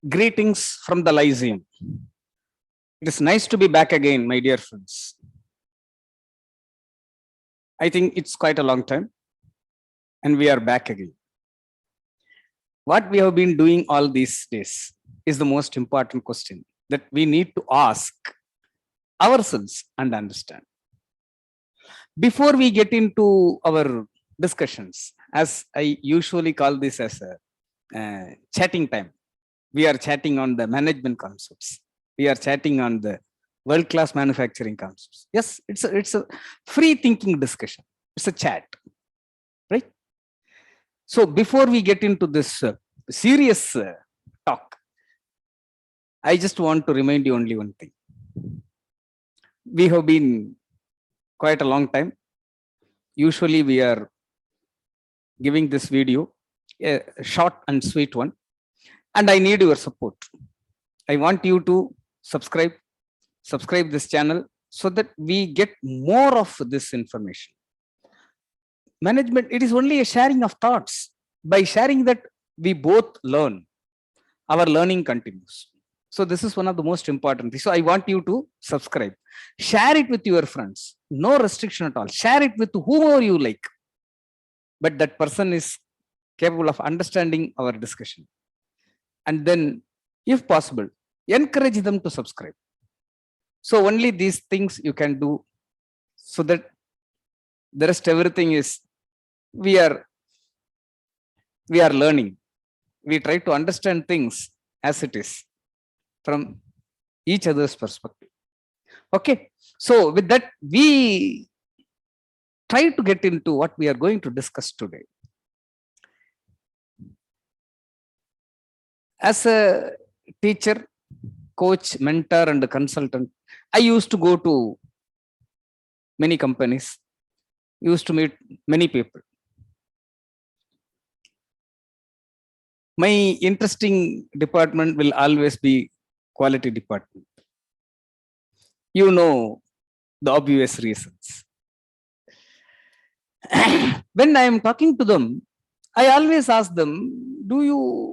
Greetings from the Lyceum. It is nice to be back again, my dear friends. I think it's quite a long time, and we are back again. What we have been doing all these days is the most important question that we need to ask ourselves and understand. Before we get into our discussions, as I usually call this as a chatting time, we are chatting on the management concepts. We are chatting on the world-class manufacturing concepts. Yes, it's a free thinking discussion. It's a chat, right? So before we get into this serious talk, I just want to remind you only one thing. We have been quite a long time. Usually we are giving this video a short and sweet one, and I need your support. I want you to subscribe this channel so that we get more of this information. Management, it is only a sharing of thoughts. By sharing that, we both learn. Our learning continues. So this is one of the most important things. So I want you to subscribe. Share it with your friends. No restriction at all. Share it with whomever you like. But that person is capable of understanding our discussion. And then, if possible, encourage them to subscribe. So only these things you can do, so that the rest everything is we are learning. We try to understand things as it is from each other's perspective. Okay, so with that, we try to get into what we are going to discuss today. As a teacher, coach, mentor, and consultant, I used to go to many companies, used to meet many people. My interesting department will always be quality department. You know the obvious reasons. When I am talking to them, I always ask them, do you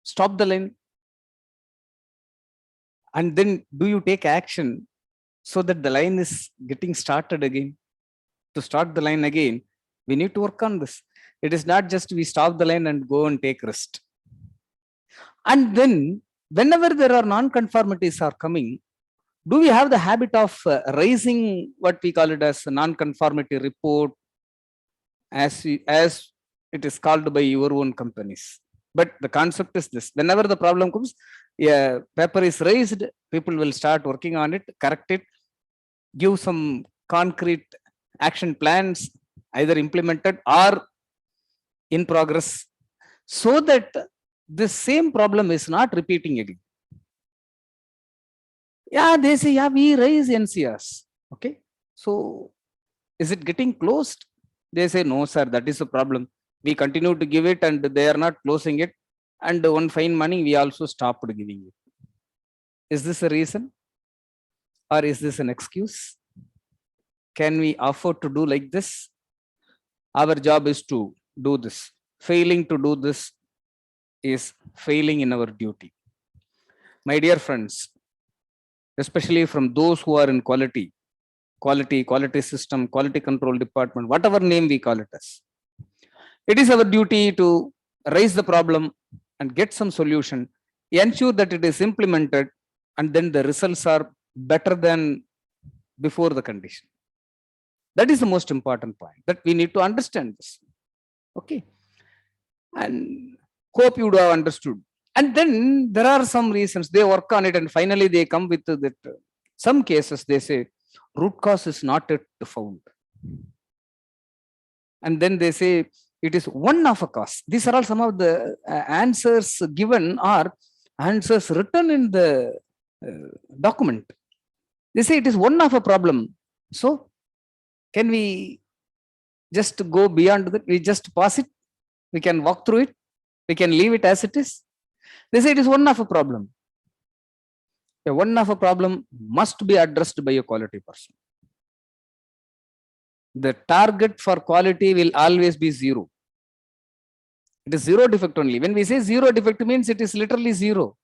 stop the line? And then do you take action so that the line is getting started again? To start the line again, we need to work on this. It is not just we stop the line and go and take rest. And then whenever there are non-conformities are coming, do we have the habit of raising what we call it as a non-conformity report, as it is called by your own companies? But the concept is this: whenever the problem comes, a paper is raised, people will start working on it, correct it, give some concrete action plans, either implemented or in progress, so that the same problem is not repeating again. Yeah, they say, yeah, we raise NCRs. Okay, so is it getting closed? They say, no, sir, that is a problem. We continue to give it and they are not closing it. And one fine money, we also stopped giving it. Is this a reason? Or is this an excuse? Can we afford to do like this? Our job is to do this. Failing to do this is failing in our duty. My dear friends, especially from those who are in quality system, quality control department, whatever name we call it as, it is our duty to raise the problem and get some solution, ensure that it is implemented, and then the results are better than before the condition. That is the most important point, that we need to understand this. Okay, and hope you would have understood. And then there are some reasons they work on it, and finally they come with that. Some cases they say root cause is not yet found, and then they say it is one of a cause. These are all some of the answers given, or answers written in the document. They say it is one of a problem. So can we just go beyond that? We just pass it. We can walk through it. We can leave it as it is. They say it is one of a problem. A one of a problem must be addressed by a quality person. The target for quality will always be 0. It is zero defect only. When we say zero defect means it is literally zero.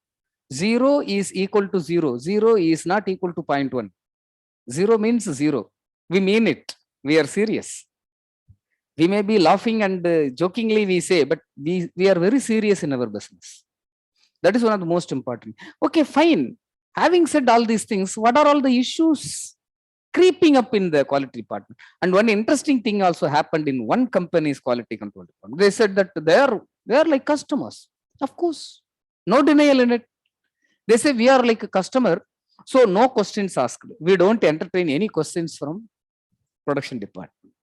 Zero is equal to zero. Zero is not equal to 0.1. Zero means zero. We mean it. We are serious. We may be laughing and jokingly we say, but we are very serious in our business. That is one of the most important. Okay, fine. Having said all these things, what are all the issues creeping up in the quality department? And one interesting thing also happened in one company's quality control department. They said that they are like customers. Of course, no denial in it. They say we are like a customer, so no questions asked. We don't entertain any questions from production department.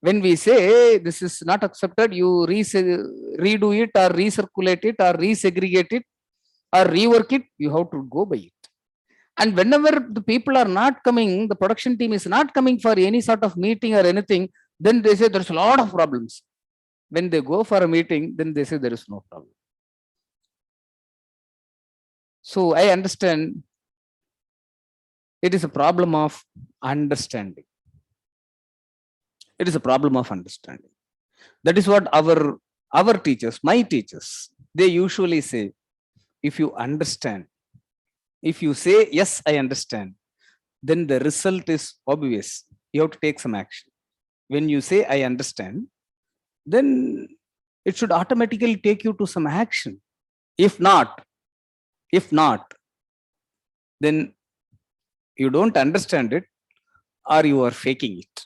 When we say, hey, this is not accepted, you redo it or recirculate it or resegregate it or rework it, you have to go by it. And whenever the people are not coming, the production team is not coming for any sort of meeting or anything, then they say there's a lot of problems. When they go for a meeting, then they say there is no problem. So I understand it is a problem of understanding. It is a problem of understanding. That is what our teachers, my teachers, they usually say, if you understand, if you say, yes, I understand, then the result is obvious. You have to take some action. When you say, I understand, then it should automatically take you to some action. If not, then you don't understand it or you are faking it.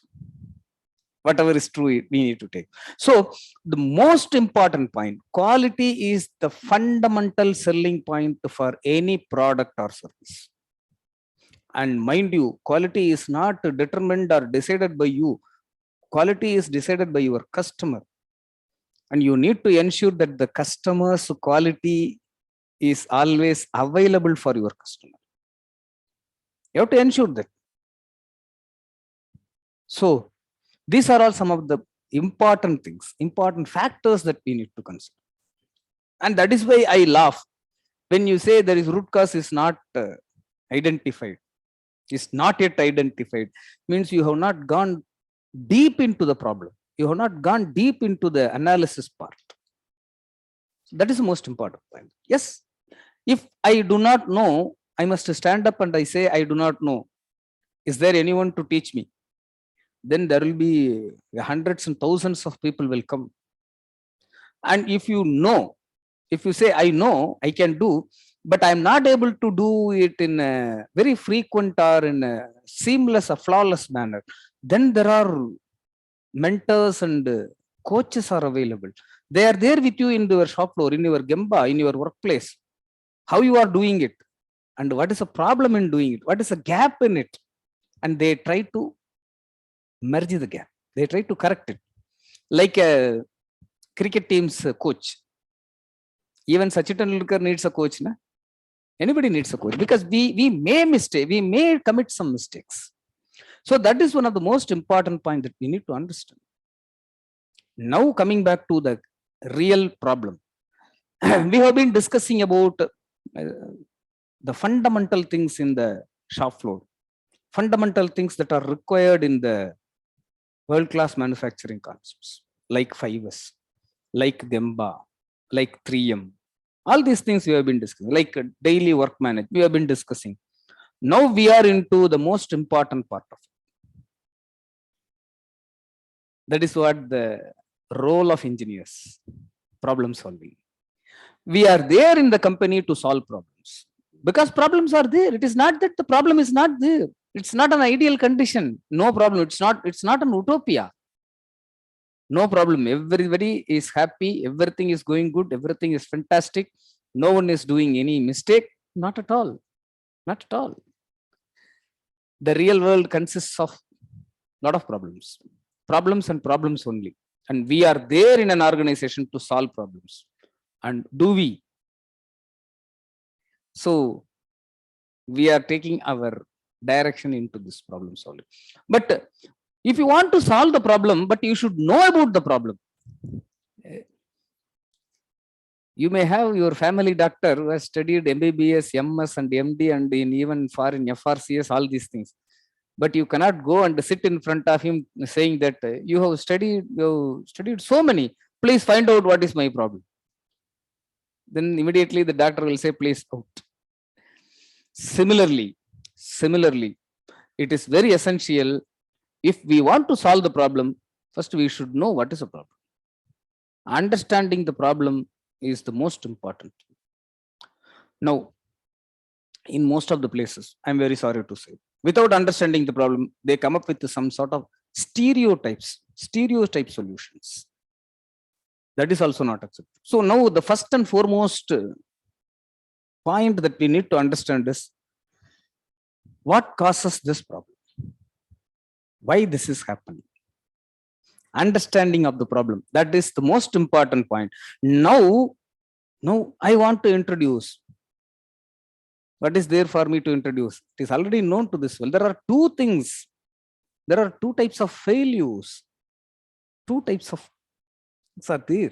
Whatever is true, we need to take. So the most important point, quality is the fundamental selling point for any product or service. And mind you, quality is not determined or decided by you. Quality is decided by your customer. And you need to ensure that the customer's quality is always available for your customer. You have to ensure that. So these are all some of the important things, important factors that we need to consider. And that is why I laugh when you say there is root cause is not identified, is not yet identified, means you have not gone deep into the problem. You have not gone deep into the analysis part. That is the most important point. Yes, if I do not know, I must stand up and I say, I do not know. Is there anyone to teach me? Then there will be hundreds and thousands of people will come. And if you know, if you say, I know, I can do, but I'm not able to do it in a very frequent or in a seamless, a flawless manner, then there are mentors and coaches are available. They are there with you in your shop floor, in your Gemba, in your workplace. How you are doing it and what is the problem in doing it? What is the gap in it? And they try to merge the gap. They try to correct it. Like a cricket team's coach. Even Sachin Tendulkar needs a coach. Na? Anybody needs a coach because we may commit some mistakes. So that is one of the most important points that we need to understand. Now coming back to the real problem. We have been discussing about the fundamental things in the shop floor. Fundamental things that are required in the world-class manufacturing concepts, like 5S, like Gemba, like 3M. All these things we have been discussing, like daily work management, we have been discussing. Now we are into the most important part of it. That is what the role of engineers, problem solving. We are there in the company to solve problems because problems are there. It is not that the problem is not there. It's not an ideal condition. No problem. It's not an utopia. No problem. Everybody is happy. Everything is going good. Everything is fantastic. No one is doing any mistake. Not at all. Not at all. The real world consists of a lot of problems. Problems and problems only. And we are there in an organization to solve problems. And do we? So we are taking our direction into this problem solving. But if you want to solve the problem, but you should know about the problem. You may have your family doctor who has studied MBBS, MS and MD and even foreign FRCS, all these things. But you cannot go and sit in front of him saying that you have studied so many. Please find out what is my problem. Then immediately the doctor will say, please out. Similarly, it is very essential. If we want to solve the problem, first we should know what is the problem. Understanding the problem is the most important. Now, in most of the places, I'm very sorry to say, without understanding the problem, they come up with some sort of stereotype solutions. That is also not acceptable. So now the first and foremost point that we need to understand is what causes this problem, why this is happening. Understanding of the problem, that is the most important point. Now I want to introduce what is there for me to introduce. It is already known to this well. There are two things. There are two types of failures. Two types of things are there.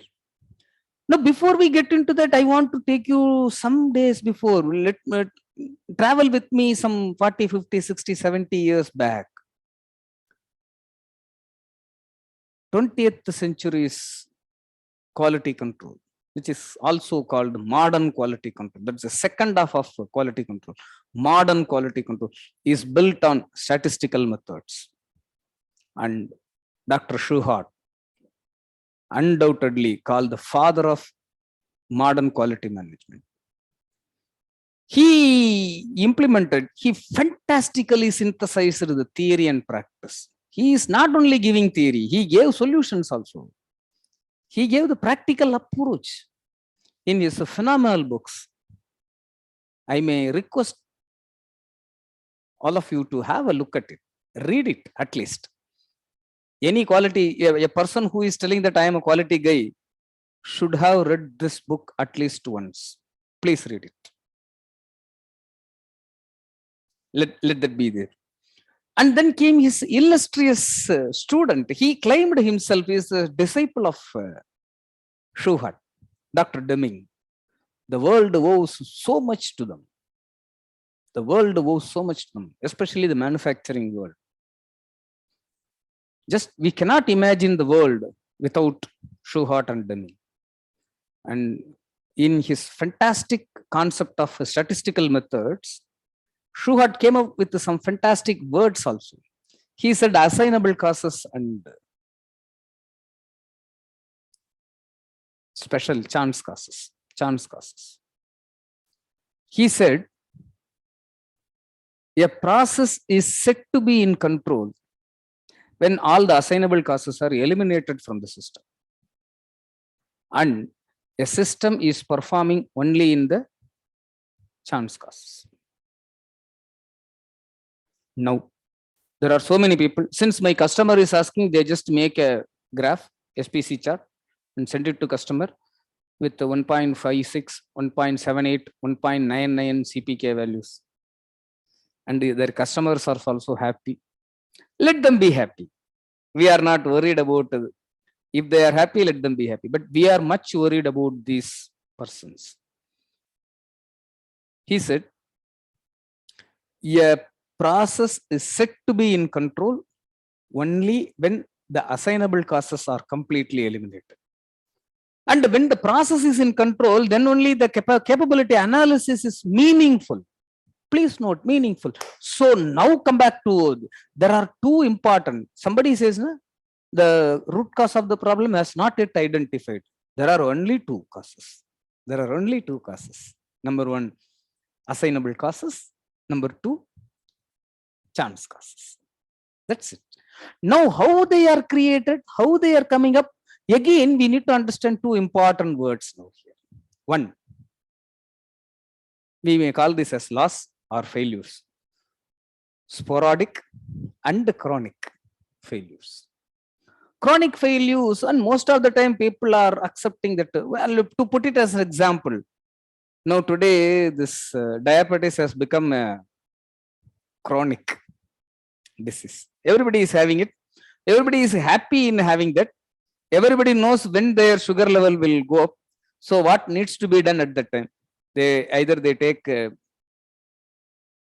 Now, before we get into that, I want to take you some days before. Let me travel with me some 40, 50, 60, 70 years back. 20th century's quality control, which is also called modern quality control. That's the second half of quality control. Modern quality control is built on statistical methods. And Dr. Schuhart, undoubtedly called the father of modern quality management. He fantastically synthesized the theory and practice. He is not only giving theory, he gave solutions also. He gave the practical approach in his phenomenal books. I may request all of you to have a look at it, read it at least. Any quality, a person who is telling that I am a quality guy should have read this book at least once. Please read it. Let that be there. And then came his illustrious student. He claimed himself as a disciple of Schuhart, Dr. Deming. The world owes so much to them. The world owes so much to them, especially the manufacturing world. Just we cannot imagine the world without Schuhart and Deming. And in his fantastic concept of statistical methods, Schuhart came up with some fantastic words also. He said assignable causes and special chance causes. He said a process is said to be in control when all the assignable causes are eliminated from the system, and a system is performing only in the chance causes. Now, there are so many people. Since my customer is asking, they just make a graph, SPC chart, and send it to customer with 1.56, 1.78, 1.99 CPK values. And their customers are also happy. Let them be happy. We are not worried about if they are happy, let them be happy. But we are much worried about these persons. He said, a process is said to be in control only when the assignable causes are completely eliminated. And when the process is in control, then only the capability analysis is meaningful. Please note, meaningful. So now come back to, there are two important. Somebody says, no, the root cause of the problem has not yet identified. There are only two causes. There are only two causes. Number one, assignable causes. Number two, chance causes. That's it. Now, how they are created, how they are coming up, again, we need to understand two important words now here. One, we may call this as loss or failures. Sporadic and chronic failures. Chronic failures, and most of the time people are accepting that. Well, to put it as an example, now today this diabetes has become a chronic disease. Everybody is having it. Everybody is happy in having that. Everybody knows when their sugar level will go up. So what needs to be done at that time? Either they take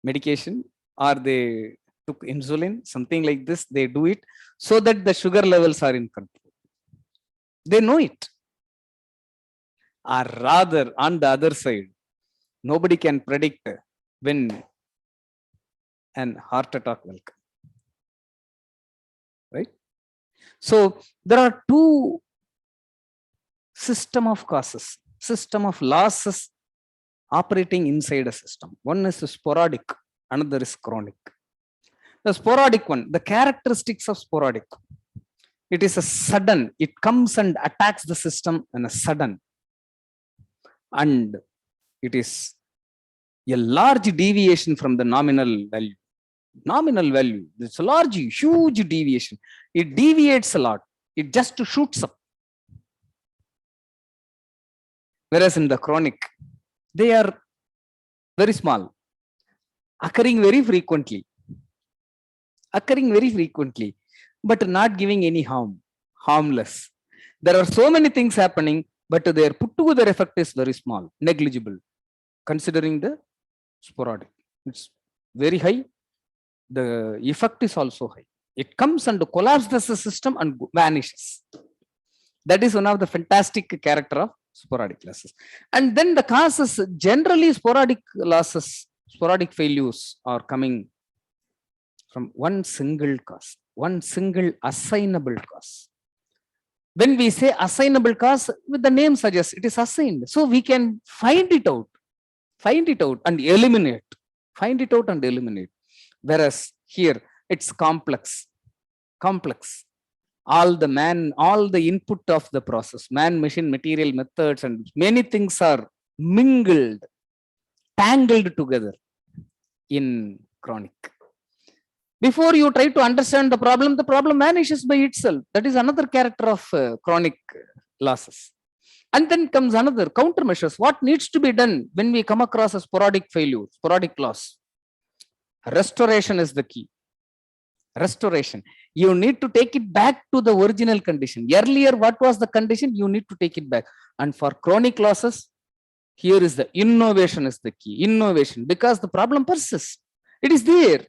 medication or they took insulin, something like this. They do it so that the sugar levels are in control. They know it. Or rather, on the other side, nobody can predict when an heart attack will come. Right? So there are two system of causes, system of losses operating inside a system. One is sporadic, another is chronic. The sporadic one, the characteristics of sporadic, it is a sudden, it comes and attacks the system in a sudden, and it is a large deviation from the nominal value. Nominal value, it's a large, huge deviation. It deviates a lot. It just shoots up. Whereas in the chronic, they are very small, occurring very frequently, but not giving any harm, harmless. There are so many things happening, but their put together effect is very small, negligible, considering the sporadic. It's very high. The effect is also high. It comes and collapses the system and vanishes. That is one of the fantastic character of sporadic losses. And then the causes, generally sporadic losses, sporadic failures are coming from one single cause, one single assignable cause. When we say assignable cause, with the name suggests it is assigned. So we can find it out and eliminate, find it out and eliminate. Whereas here it's complex. All the input of the process, man, machine, material, methods, and many things are mingled, tangled together in chronic. Before you try to understand the problem vanishes by itself. That is another character of chronic losses. And then comes another countermeasures. What needs to be done when we come across a sporadic failure, sporadic loss? Restoration is the key. Restoration. You need to take it back to the original condition. Earlier, what was the condition? You need to take it back. And for chronic losses, here is the innovation is the key. Innovation, because the problem persists. It is there.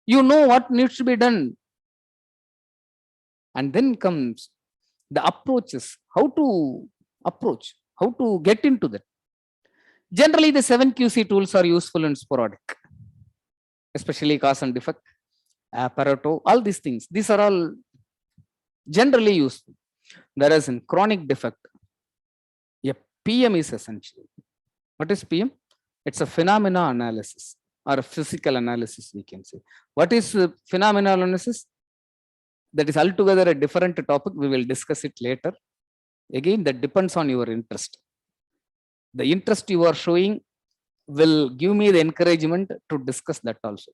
You know what needs to be done. And then comes the approaches. How to approach, how to get into that. Generally, the 7QC tools are useful in sporadic, especially cause and defect, Pareto, all these things. These are all generally useful. Whereas in chronic defect, a PM is essential. What is PM? It's a phenomena analysis or a physical analysis, we can say. What is phenomena analysis? That is altogether a different topic. We will discuss it later. Again, that depends on your interest. The interest you are showing will give me the encouragement to discuss that also.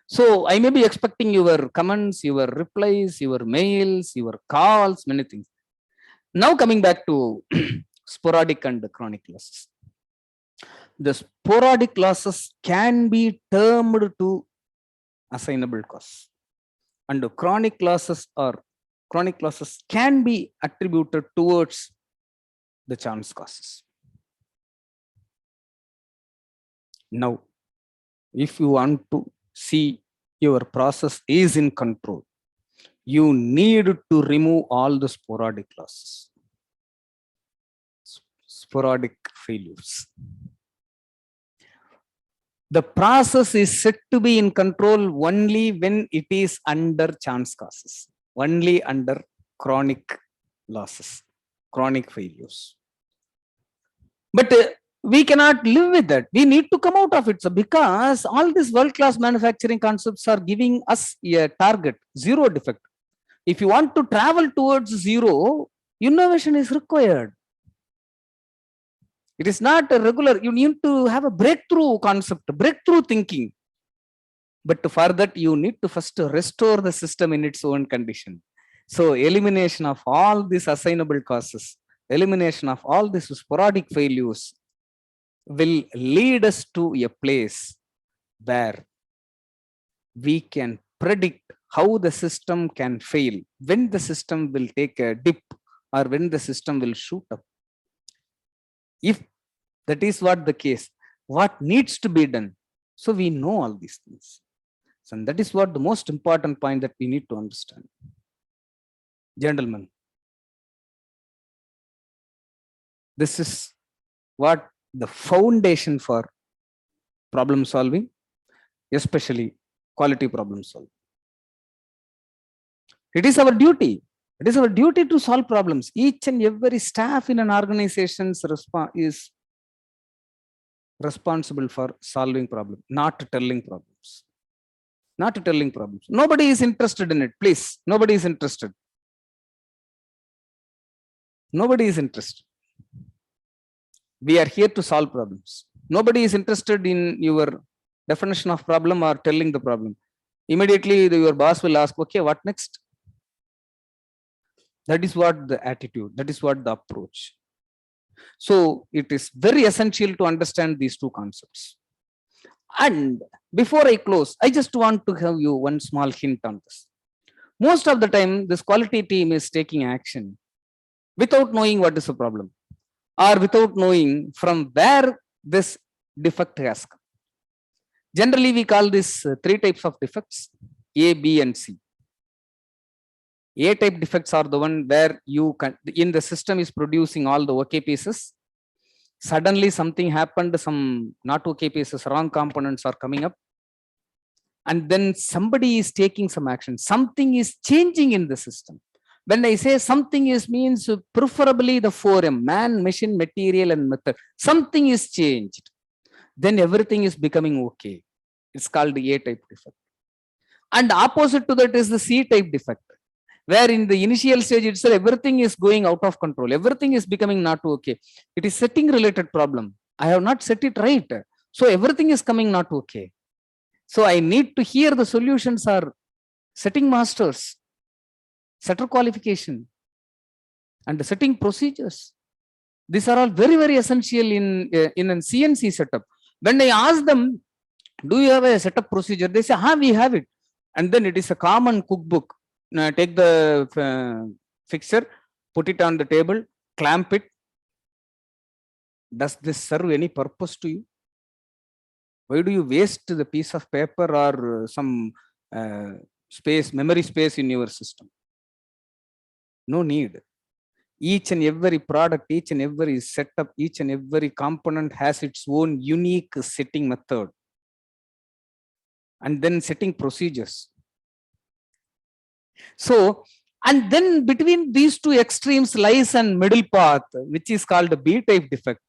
So I may be expecting your comments, your replies, your mails, your calls, many things. Now coming back to sporadic and chronic losses. The sporadic losses can be termed to assignable cause, and the chronic losses can be attributed towards the chance causes. Now, if you want to see your process is in control, you need to remove all the sporadic losses, sporadic failures. The process is said to be in control only when it is under chance causes, only under chronic losses, chronic failures. But we cannot live with that. We need to come out of it. So because all these world-class manufacturing concepts are giving us a target, zero defect. If you want to travel towards zero, innovation is required. It is not a regular, you need to have a breakthrough concept, breakthrough thinking. But for that, you need to first restore the system in its own condition. So elimination of all these assignable causes, elimination of all these sporadic failures will lead us to a place where we can predict how the system can fail, when the system will take a dip, or when the system will shoot up. If that is what the case, what needs to be done? So we know all these things. So that is what the most important point that we need to understand. Gentlemen, This is what the foundation for problem solving, especially quality problem solving. It is our duty. It is our duty to solve problems. Each and every staff in an organization is responsible for solving problems, not telling problems. Not telling problems. Nobody is interested in it. Please, nobody is interested. Nobody is interested. We are here to solve problems. Nobody is interested in your definition of problem or telling the problem. Immediately, your boss will ask, okay, what next? That is what the attitude, that is what the approach. So it is very essential to understand these two concepts. And before I close, I just want to have you one small hint on this. Most of the time, this quality team is taking action without knowing what is the problem or without knowing from where this defect has come. Generally, we call this three types of defects: A, B, and C. A type defects are the one where you can, in the system is producing all the OK pieces. Suddenly something happened, some not OK pieces, wrong components are coming up. And then somebody is taking some action. Something is changing in the system. When I say something is, means preferably the 4M, man, machine, material, and method. Something is changed. Then everything is becoming okay. It's called the A type defect. And opposite to that is the C type defect, where in the initial stage itself, everything is going out of control. Everything is becoming not okay. It is setting related problem. I have not set it right. So everything is coming not okay. So I need to hear the solutions are setting masters, setter qualification, and setting procedures. These are all very, very essential in a CNC setup. When I ask them, do you have a setup procedure? They say, we have it. And then it is a common cookbook. Take the fixture, put it on the table, clamp it. Does this serve any purpose to you? Why do you waste the piece of paper or some space, memory space in your system? No need. Each and every product, each and every setup, each and every component has its own unique setting method. And then setting procedures. So, and then between these two extremes lies a middle path, which is called a B-type defect,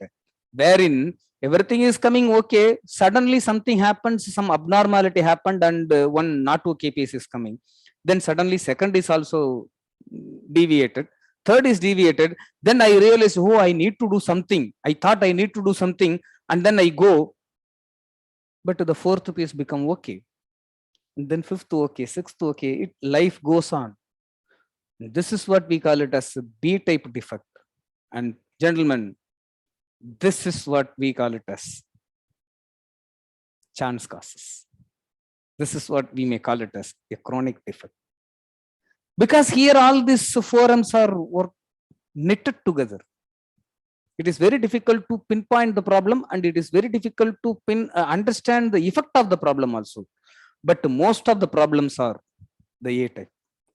wherein everything is coming okay, suddenly something happens, some abnormality happened, and one not okay piece is coming. Then suddenly second is also deviated, third is deviated. Then I realize, oh, I need to do something. I thought I need to do something, and then I go, but the fourth piece become okay. And then fifth okay, sixth okay, life goes on. This is what we call it as a B-type defect. And gentlemen, this is what we call it as chance causes. This is what we may call it as a chronic defect. Because here all these forums are knitted together. It is very difficult to pinpoint the problem, and it is very difficult to understand the effect of the problem also. But most of the problems are the A type,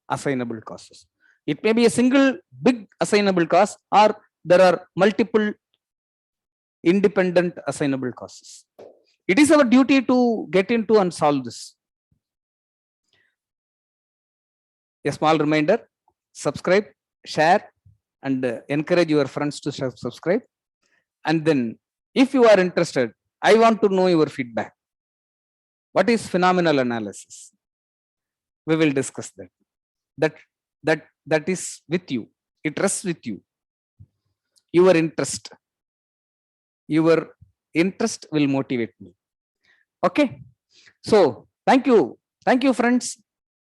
assignable causes. It may be a single big assignable cause, or there are multiple independent assignable causes. It is our duty to get into and solve this. A small reminder: subscribe, share, and encourage your friends to subscribe. And then, if you are interested, I want to know your feedback. What is phenomenal analysis? We will discuss that. That is with you. It rests with you. Your interest will motivate me. Okay. So thank you, friends.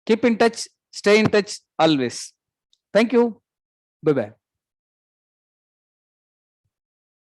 Keep in touch. Stay in touch always. Thank you. Bye bye.